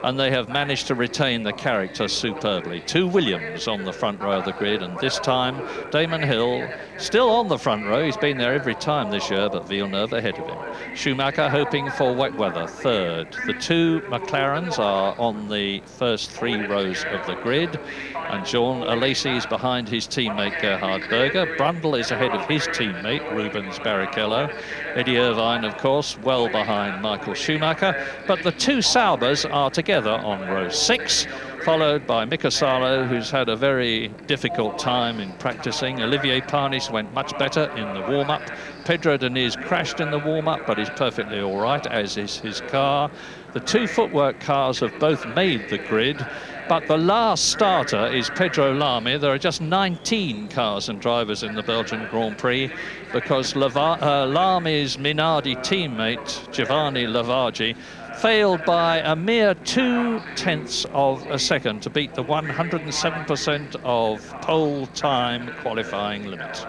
and they have managed to retain the character superbly. 2 Williams on the front row of the grid, and this time Damon Hill still on the front row. He's been there every time this year, but Villeneuve ahead of him. Schumacher hoping for wet weather, third. The 2 McLarens are on the first 3 rows of the grid, and Jean Alesi is behind his teammate Gerhard Berger. Brundle is ahead of his teammate Rubens Barrichello. Eddie Irvine, of course, well behind Michael Schumacher, but the 2 Saubers are together on row 6, followed by Mika Salo, who's had a very difficult time in practicing. Olivier Panis went much better in the warm-up. Pedro Diniz crashed in the warm-up, but is perfectly all right, as is his car. The 2 footwork cars have both made the grid, but the last starter is Pedro Lamy. There are just 19 cars and drivers in the Belgian Grand Prix, because Lamy's Minardi teammate, Giovanni Lavaggi, failed by a mere 0.2 of a second to beat the 107% of pole time qualifying limit.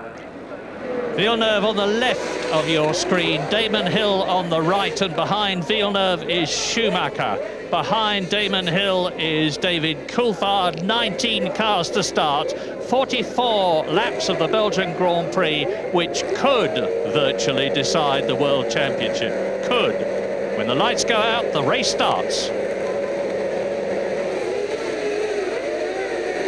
Villeneuve on the left of your screen, Damon Hill on the right, and behind Villeneuve is Schumacher. Behind Damon Hill is David Coulthard. 19 cars to start, 44 laps of the Belgian Grand Prix, which could virtually decide the World Championship. Could. When the lights go out, the race starts.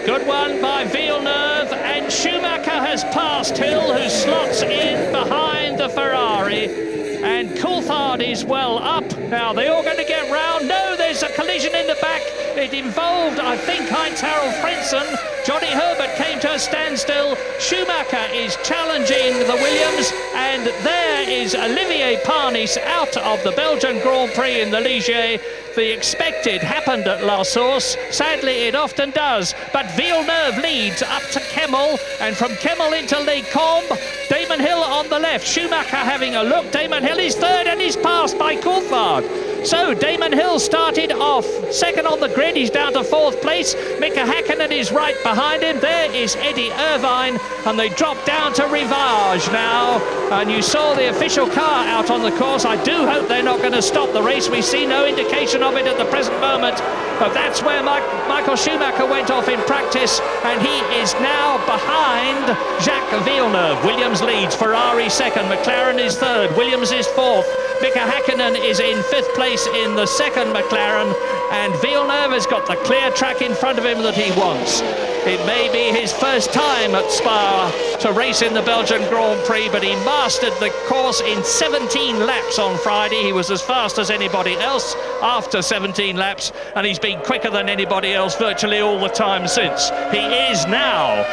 Good one by Villeneuve, and Schumacher has passed Hill, who slots in behind the Ferrari. And Coulthard is well up. Now, they're all going to get round. No, there's a collision in the back. It involved, I think, Heinz-Harald Frentzen. Johnny Herbert came to a standstill. Schumacher is challenging the Williams, and there is Olivier Panis out of the Belgian Grand Prix in the Ligier. The expected happened at La Source. Sadly, it often does. But Villeneuve leads up to Kemmel, and from Kemmel into Les Combes, Damon Hill on the left. Schumacher having a look. Damon Hill is third, and he's passed by Coulthard. So Damon Hill started off second on the grid. He's down to 4th place. Mika Häkkinen is right behind him. There is Eddie Irvine, and they drop down to Rivage now. And you saw the official car out on the course. I do hope they're not going to stop the race. We see no indication of it at the present moment. But that's where Michael Schumacher went off in practice, and he is now behind Jacques Villeneuve. Williams leads, Ferrari second, McLaren is third, Williams is fourth. Mika Häkkinen is in 5th place in the second McLaren, and Villeneuve has got the clear track in front of him that he wants. It may be his first time at Spa to race in the Belgian Grand Prix, but he mastered the course in 17 laps on Friday. He was as fast as anybody else after 17 laps, and he's been quicker than anybody else virtually all the time since. He is now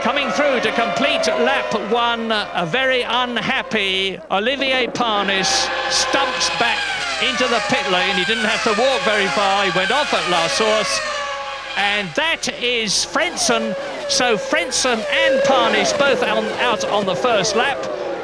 coming through to complete lap 1, a very unhappy Olivier Panis stumps back into the pit lane. He didn't have to walk very far. He went off at La Source. And that is Frentzen. So Frentzen and Panis both out on the first lap.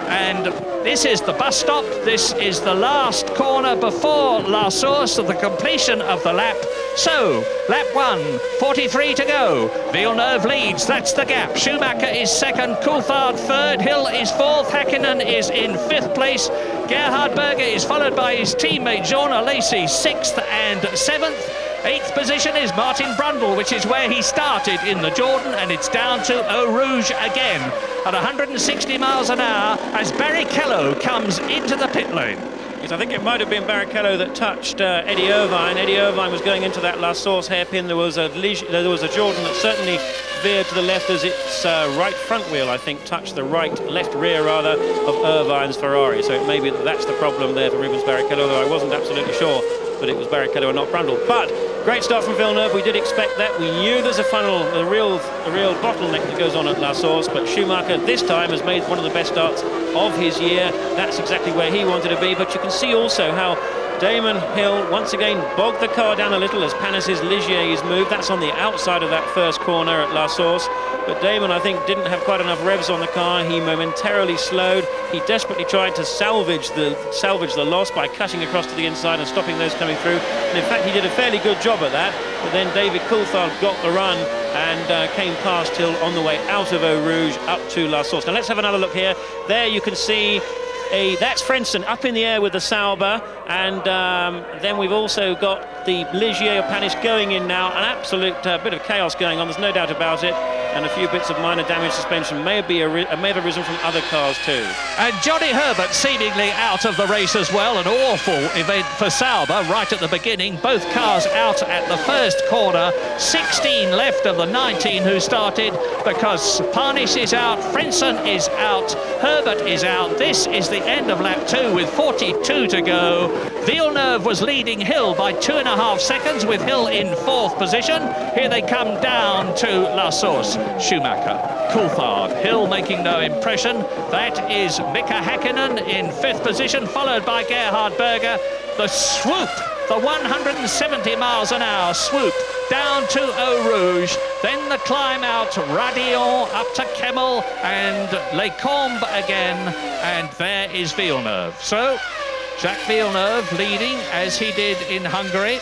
And this is the bus stop. This is the last corner before La Source of the completion of the lap. So, lap 1, 43 to go. Villeneuve leads, that's the gap. Schumacher is second, Coulthard third, Hill is fourth, Häkkinen is in 5th place. Gerhard Berger is followed by his teammate Jean Alesi, 6th and 7th. 8th position is Martin Brundle, which is where he started in the Jordan, and it's down to Eau Rouge again at 160 miles an hour as Barrichello comes into the pit lane. Yes, I think it might have been Barrichello that touched Eddie Irvine. Eddie Irvine was going into that La Source hairpin. There was a Jordan that certainly veered to the left as its right front wheel, I think, touched the left rear rather, of Irvine's Ferrari. So it may be that that's the problem there for Rubens Barrichello, though I wasn't absolutely sure that it was Barrichello and not Brundle. But great start from Villeneuve. We did expect that. We knew there's a funnel, a real bottleneck that goes on at La Source, but Schumacher this time has made one of the best starts of his year. That's exactly where he wanted to be. But you can see also how Damon Hill once again bogged the car down a little as Panis's Ligier is moved. That's on the outside of that first corner at La Source. But Damon, I think, didn't have quite enough revs on the car. He momentarily slowed. He desperately tried to salvage the loss by cutting across to the inside and stopping those coming through. And in fact, he did a fairly good job at that. But then David Coulthard got the run and came past Hill on the way out of Eau Rouge up to La Source. Now let's have another look here. There you can see That's Frentzen up in the air with the Sauber, and then we've also got the Ligier Panis going in now. An absolute bit of chaos going on, there's no doubt about it, and a few bits of minor damage suspension may have arisen from other cars too. And Johnny Herbert seemingly out of the race as well. An awful event for Sauber right at the beginning. Both cars out at the first corner. 16 left of the 19 who started, because Panis is out, Frentzen is out, Herbert is out. This is the end of lap 2 with 42 to go. Villeneuve was leading Hill by 2.5 seconds, with Hill in 4th position. Here they come down to La Source. Schumacher, Coulthard, Hill making no impression. That is Mika Häkkinen in 5th position, followed by Gerhard Berger. The swoop, the 170 miles an hour swoop down to Eau Rouge, then the climb out Radillon up to Kemmel and Les Combes again, and there is Villeneuve. So Jacques Villeneuve leading as he did in Hungary.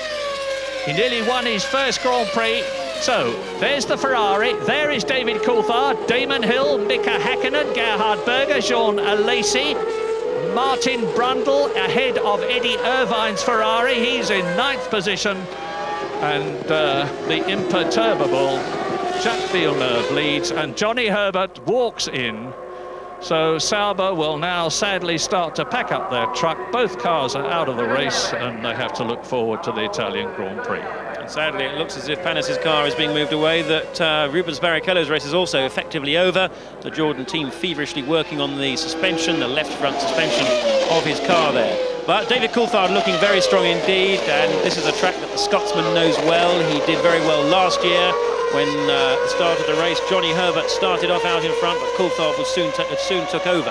He nearly won his first Grand Prix. So there's the Ferrari, there is David Coulthard, Damon Hill, Mika Häkkinen, Gerhard Berger, Jean Alesi, Martin Brundle ahead of Eddie Irvine's Ferrari. He's in 9th position, and the imperturbable Jacques Villeneuve leads, and Johnny Herbert walks in. So Sauber will now sadly start to pack up their truck. Both cars are out of the race, and they have to look forward to the Italian Grand Prix. And sadly, it looks as if Panis's car is being moved away, that Rubens Barrichello's race is also effectively over. The Jordan team feverishly working on the suspension, the left front suspension of his car there. But David Coulthard looking very strong indeed, and this is a track that the Scotsman knows well. He did very well last year when at the start of the race, Johnny Herbert started off out in front, but Coulthard was soon took over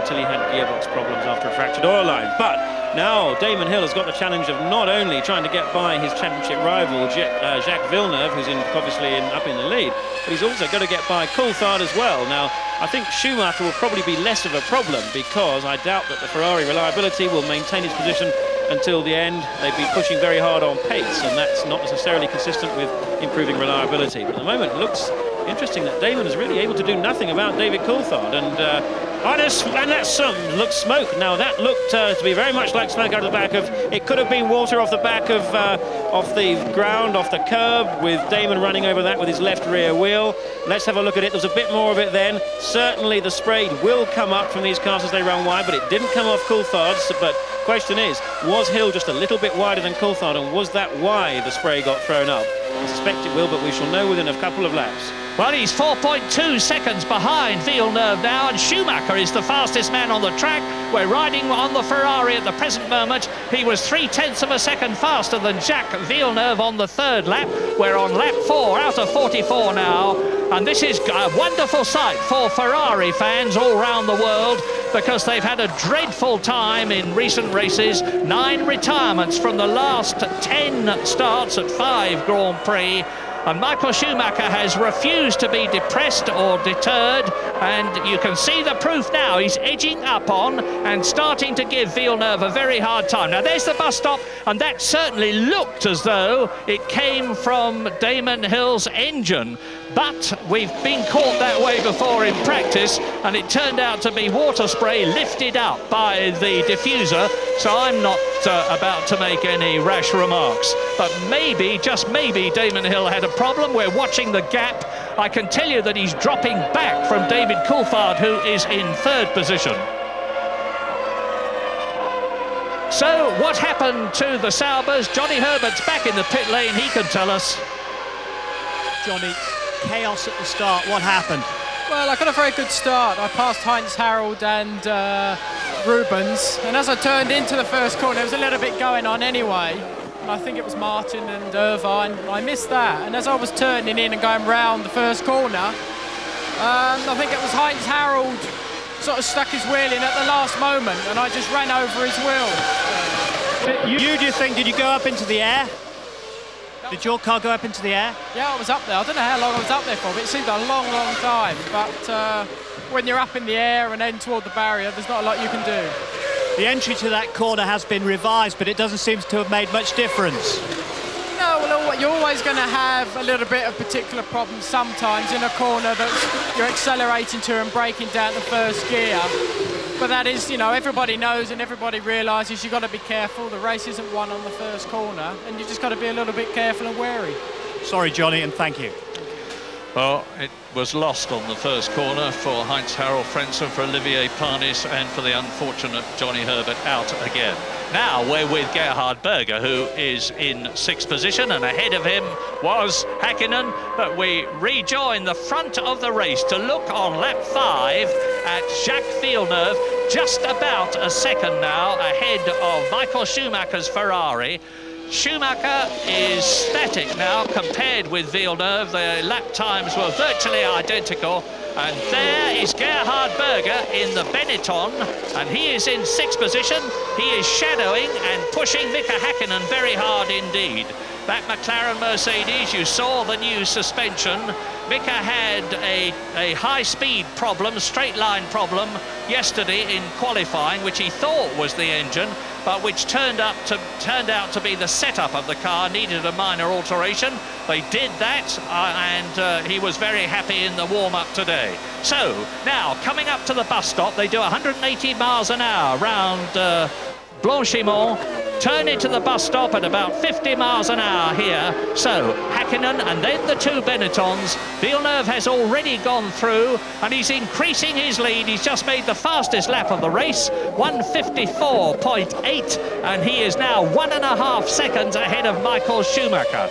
until he had gearbox problems after a fractured oil line. But now Damon Hill has got the challenge of not only trying to get by his championship rival Jacques Villeneuve, who's obviously up in the lead, but he's also got to get by Coulthard as well. Now, I think Schumacher will probably be less of a problem, because I doubt that the Ferrari reliability will maintain its position until the end. They've been pushing very hard on pace, and that's not necessarily consistent with improving reliability. But at the moment, it looks interesting that Damon is really able to do nothing about David Coulthard, and that looks smoke. Now that looked to be very much like smoke out of the back of. It could have been water off the back of the ground, off the curb, with Damon running over that with his left rear wheel. Let's have a look at it. There's a bit more of it then. Certainly the spray will come up from these cars as they run wide, but it didn't come off Coulthard's. But question is, was Hill just a little bit wider than Coulthard, and was that why the spray got thrown up? I suspect it will, but we shall know within a couple of laps. Well, he's 4.2 seconds behind Villeneuve now, and Schumacher is the fastest man on the track. We're riding on the Ferrari at the present moment. He was 0.3 of a second faster than Jacques Villeneuve on the 3rd lap. We're on lap 4 out of 44 now, and this is a wonderful sight for Ferrari fans all around the world, because they've had a dreadful time in recent races. 9 retirements from the last 10 starts at 5 Grand Prix. And Michael Schumacher has refused to be depressed or deterred, and you can see the proof now. He's edging up on and starting to give Villeneuve a very hard time. Now there's the bus stop, and that certainly looked as though it came from Damon Hill's engine, but we've been caught that way before in practice, and it turned out to be water spray lifted up by the diffuser, so I'm not about to make any rash remarks. But maybe, just maybe, Damon Hill had a problem. We're watching the gap. I can tell you that he's dropping back from David Coulthard, who is in 3rd position. So what happened to the Saubers? Johnny Herbert's back in the pit lane. He can tell us. Johnny, chaos at the start. What happened? Well, I got a very good start. I passed Heinz Harald and Rubens, and as I turned into the first corner, there was a little bit going on anyway. And I think it was Martin and Irvine. I missed that, and as I was turning in and going round the first corner, I think it was Heinz Harald sort of stuck his wheel in at the last moment, and I just ran over his wheel. Do you think, did you go up into the air? Did your car go up into the air? Yeah, I was up there. I don't know how long I was up there for, but it seemed a long, long time. But when you're up in the air and then toward the barrier, there's not a lot you can do. The entry to that corner has been revised, but it doesn't seem to have made much difference. No, well, you're always going to have a little bit of particular problems sometimes in a corner that you're accelerating to and braking down the first gear. But that is, you know, everybody knows and everybody realises you've got to be careful. The race isn't won on the first corner, and you just got to be a little bit careful and wary. Sorry, Johnny, and thank you. Well, it was lost on the first corner for Heinz-Harald Frentzen, for Olivier Panis, and for the unfortunate Johnny Herbert out again. Now we're with Gerhard Berger, who is in sixth position, and ahead of him was Häkkinen, but we rejoin the front of the race to look on lap 5 at Jacques Villeneuve, just about a second now ahead of Michael Schumacher's Ferrari. Schumacher is static now compared with Villeneuve. The lap times were virtually identical. And there is Gerhard Berger in the Benetton, and he is in sixth position. He is shadowing and pushing Mika Häkkinen very hard indeed. That McLaren Mercedes, you saw the new suspension. Mika had a high-speed problem, straight line problem yesterday in qualifying, which he thought was the engine, but which turned out to be the setup of the car, needed a minor alteration. They did that, and he was very happy in the warm-up today. So, now, coming up to the bus stop, they do 180 miles an hour round Blanchimont, turn into the bus stop at about 50 miles an hour here. So, Häkkinen and then the two Benettons. Villeneuve has already gone through, and he's increasing his lead. He's just made the fastest lap of the race, 1:54.8, and he is now 1.5 seconds ahead of Michael Schumacher.